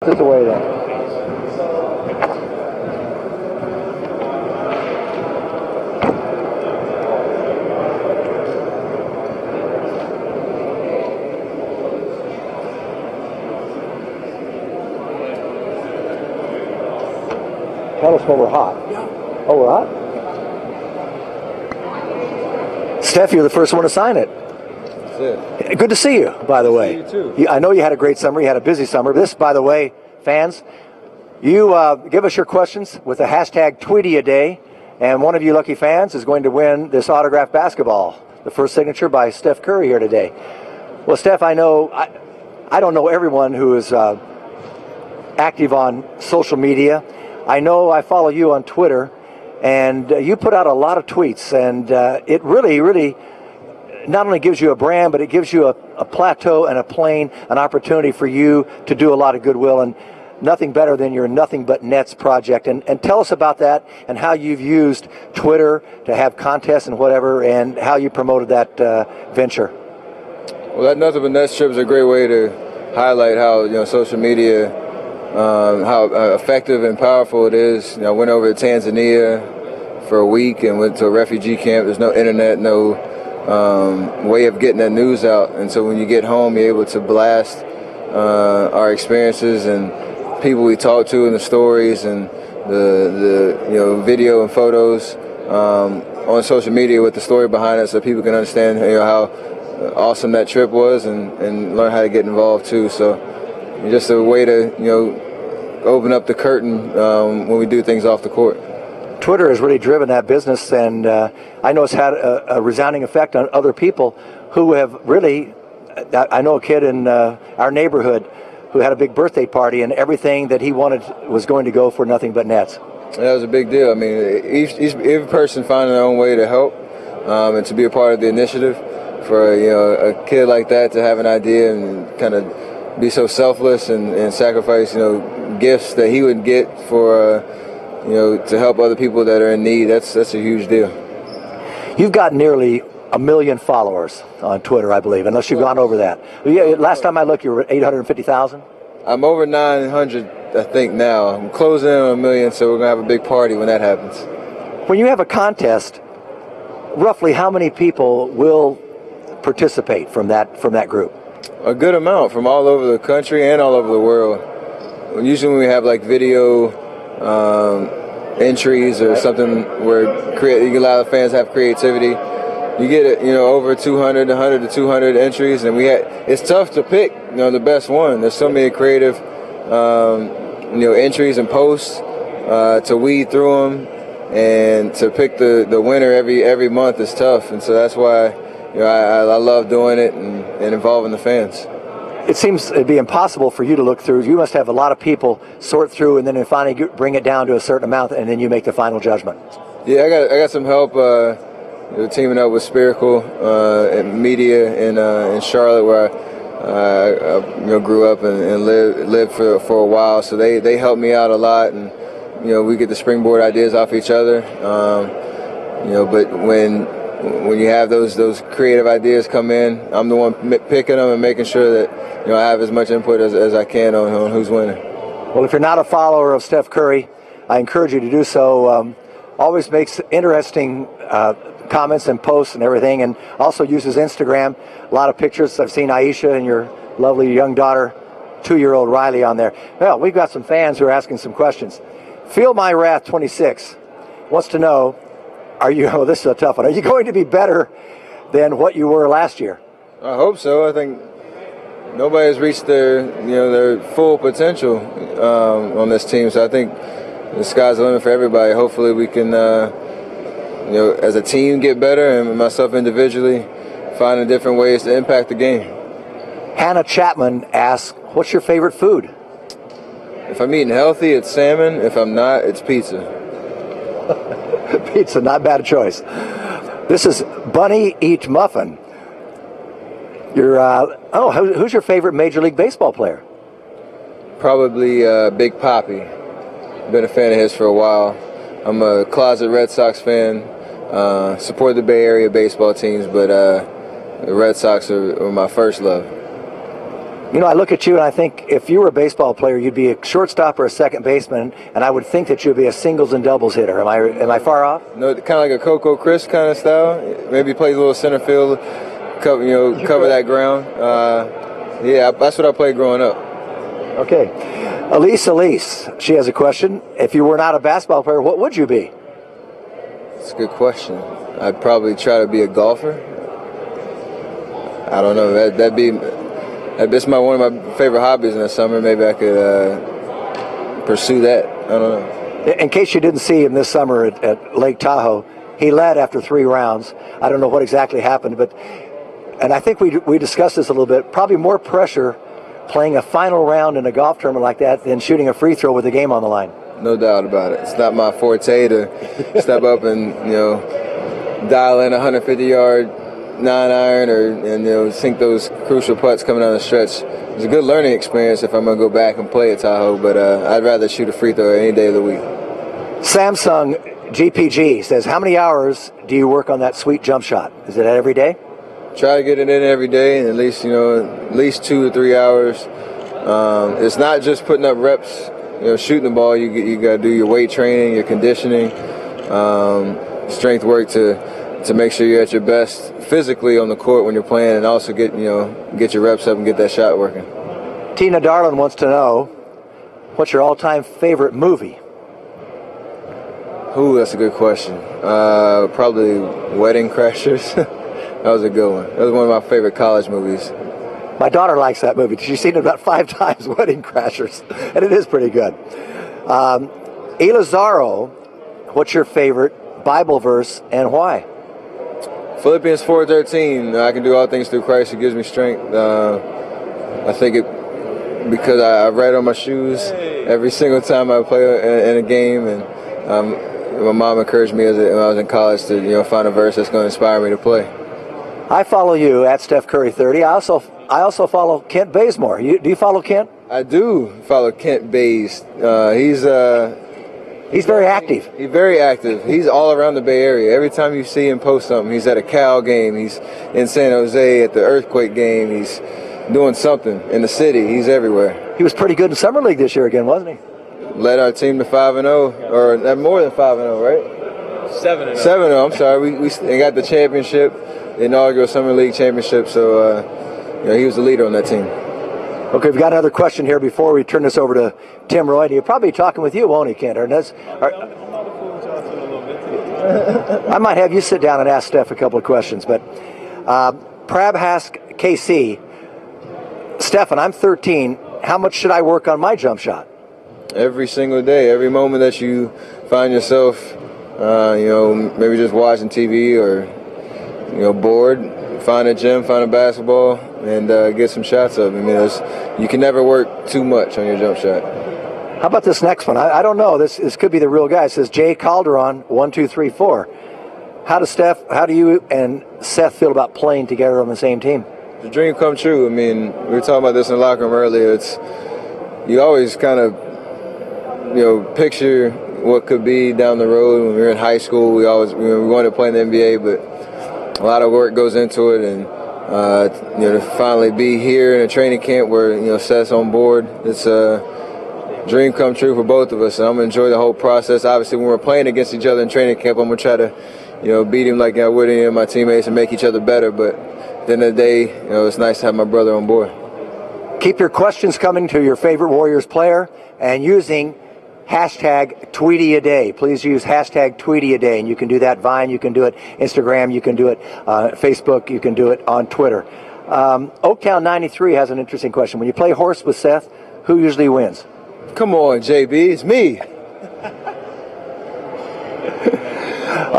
this away then. Tell us when we're hot. Oh, we're hot? Steph, you're the first one to sign it. That's it. Good to see you, by the way. See you too. I know you had a great summer. You had a busy summer. This, by the way, fans, you give us your questions with the hashtag #TweetyAday, and one of you lucky fans is going to win this autographed basketball, the first signature by Steph Curry here today. Well, Steph, I know I don't know everyone who is active on social media. I know I follow you on Twitter, and you put out a lot of tweets, and it really not only gives you a brand, but it gives you a plateau and a plane, an opportunity for you to do a lot of goodwill, and nothing better than your Nothing But Nets project. And tell us about that and how you've used Twitter to have contests and whatever, and how you promoted that venture. Well, that Nothing But Nets trip is a great way to highlight how social media, how effective and powerful it is. I went over to Tanzania for a week and went to a refugee camp. There's no internet, no way of getting that news out, and so when you get home, you're able to blast our experiences and people we talk to and the stories and the video and photos on social media with the story behind it, so people can understand how awesome that trip was and learn how to get involved too. So just a way to open up the curtain when we do things off the court. Twitter has really driven that business, and I know it's had a resounding effect on other people who have really. I know a kid in our neighborhood who had a big birthday party, and everything that he wanted was going to go for Nothing But Nets. That was a big deal. I mean, every person finding their own way to help and to be a part of the initiative. For a kid like that to have an idea and kind of be so selfless and sacrifice gifts that he would get for to help other people that are in need, that's a huge deal. You've got nearly 1 million followers on Twitter, I believe, unless you've gone over that. Last time I looked, you were 850,000. I'm over 900, I think, now. I'm closing in on 1 million, so we're going to have a big party when that happens. When you have a contest, roughly how many people will participate from that group? A good amount from all over the country and all over the world. Usually when we have like video entries or something where you allow the fans to have creativity, you get over 100 to 200 entries, and it's tough to pick the best one. There's so many creative entries and posts to weed through them, and to pick the winner every month is tough, and so that's why I love doing it and involving the fans. It seems it'd be impossible for you to look through. You must have a lot of people sort through, and then finally bring it down to a certain amount, and then you make the final judgment. Yeah, I got some help teaming up with Spherical and Media in Charlotte, where I grew up and lived for a while. So they help me out a lot, and we get the springboard ideas off each other. But when you have those creative ideas come in, I'm the one picking them and making sure that I have as much input as I can on who's winning. Well, if you're not a follower of Steph Curry, I encourage you to do so. Always makes interesting comments and posts and everything, and also uses Instagram. A lot of pictures. I've seen Aisha and your lovely young daughter, 2-year-old Riley, on there. Well, we've got some fans who are asking some questions. Feel My Wrath 26 wants to know, this is a tough one. Are you going to be better than what you were last year? I hope so. I think nobody has reached their full potential on this team, so I think the sky's the limit for everybody. Hopefully we can, as a team, get better, and myself individually, finding different ways to impact the game. Hannah Chapman asks, what's your favorite food? If I'm eating healthy, it's salmon. If I'm not, it's pizza. Pizza, not bad choice. This is Bunny Eat Muffin. Who's your favorite Major League Baseball player? Probably Big Papi. Been a fan of his for a while. I'm a closet Red Sox fan. Support the Bay Area baseball teams, but the Red Sox are my first love. You know, I look at you and I think if you were a baseball player, you'd be a shortstop or a second baseman, and I would think that you'd be a singles and doubles hitter. Am I far off? No, kind of like a Coco Chris kind of style. Maybe plays a little center field, cover that ground. Yeah, that's what I played growing up. Okay. Elise, she has a question. If you were not a basketball player, what would you be? That's a good question. I'd probably try to be a golfer. I don't know. That's one of my favorite hobbies in the summer. Maybe I could pursue that. I don't know. In case you didn't see him this summer at Lake Tahoe, he led after 3 rounds. I don't know what exactly happened, and I think we discussed this a little bit. Probably more pressure playing a final round in a golf tournament like that than shooting a free throw with the game on the line. No doubt about it. It's not my forte to step up and dial in a 150-yard 9-iron and sink those crucial putts coming down the stretch. It's a good learning experience if I'm going to go back and play at Tahoe, but I'd rather shoot a free throw any day of the week. Samsung GPG says, how many hours do you work on that sweet jump shot? Is it every day? Try to get it in every day, and at least 2 to 3 hours. It's not just putting up reps, shooting the ball. You got to do your weight training, your conditioning, strength work to make sure you're at your best physically on the court when you're playing, and also get your reps up and get that shot working. Tina Darlin wants to know, what's your all-time favorite movie? Ooh, that's a good question. Probably Wedding Crashers. That was a good one. That was one of my favorite college movies. My daughter likes that movie. She's seen it about 5 times, Wedding Crashers, and it is pretty good. Elizaro, what's your favorite Bible verse and why? Philippians 4:13. I can do all things through Christ who gives me strength. I think it because I write on my shoes every single time I play in a game, and my mom encouraged me when I was in college to find a verse that's going to inspire me to play. I follow you at Steph Curry 30. I also follow Kent Bazemore. Do you follow Kent? I do follow Kent Baze. He's very active. He's very active. He's all around the Bay Area. Every time you see him post something, he's at a Cal game. He's in San Jose at the Earthquake game. He's doing something in the city. He's everywhere. He was pretty good in Summer League this year again, wasn't he? Led our team to 5-0, or more than 5-0, right? 7-0. 7-0. I'm sorry. We got the championship, the inaugural Summer League championship. So he was the leader on that team. Okay, we've got another question here before we turn this over to Tim Roy. He'll probably be talking with you, won't he, Kent? I might have you sit down and ask Steph a couple of questions. But Prabhask KC, Stephen, I'm 13. How much should I work on my jump shot? Every single day, every moment that you find yourself, maybe just watching TV or, bored, find a gym, find a basketball, and get some shots up. I mean, you can never work too much on your jump shot. How about this next one? I don't know. This could be the real guy. It says Jay Calderon, 1, 2, 3, 4. How do you and Seth feel about playing together on the same team? The dream come true. I mean, we were talking about this in the locker room earlier. You always kind of, picture what could be down the road. When we were in high school, we wanted to play in the NBA, but a lot of work goes into it, and to finally be here in a training camp where Seth's on board, it's a dream come true for both of us. And I'm gonna enjoy the whole process. Obviously, when we're playing against each other in training camp, I'm gonna try to beat him like I would any of my teammates and make each other better. But at the end of the day, it's nice to have my brother on board. Keep your questions coming to your favorite Warriors player and using hashtag TweetyAday. Please use hashtag TweetyAday, and you can do that Vine, you can do it Instagram, you can do it Facebook, you can do it on Twitter. Oaktown 93 has an interesting question. When you play horse with Seth, who usually wins? Come on, JB, it's me.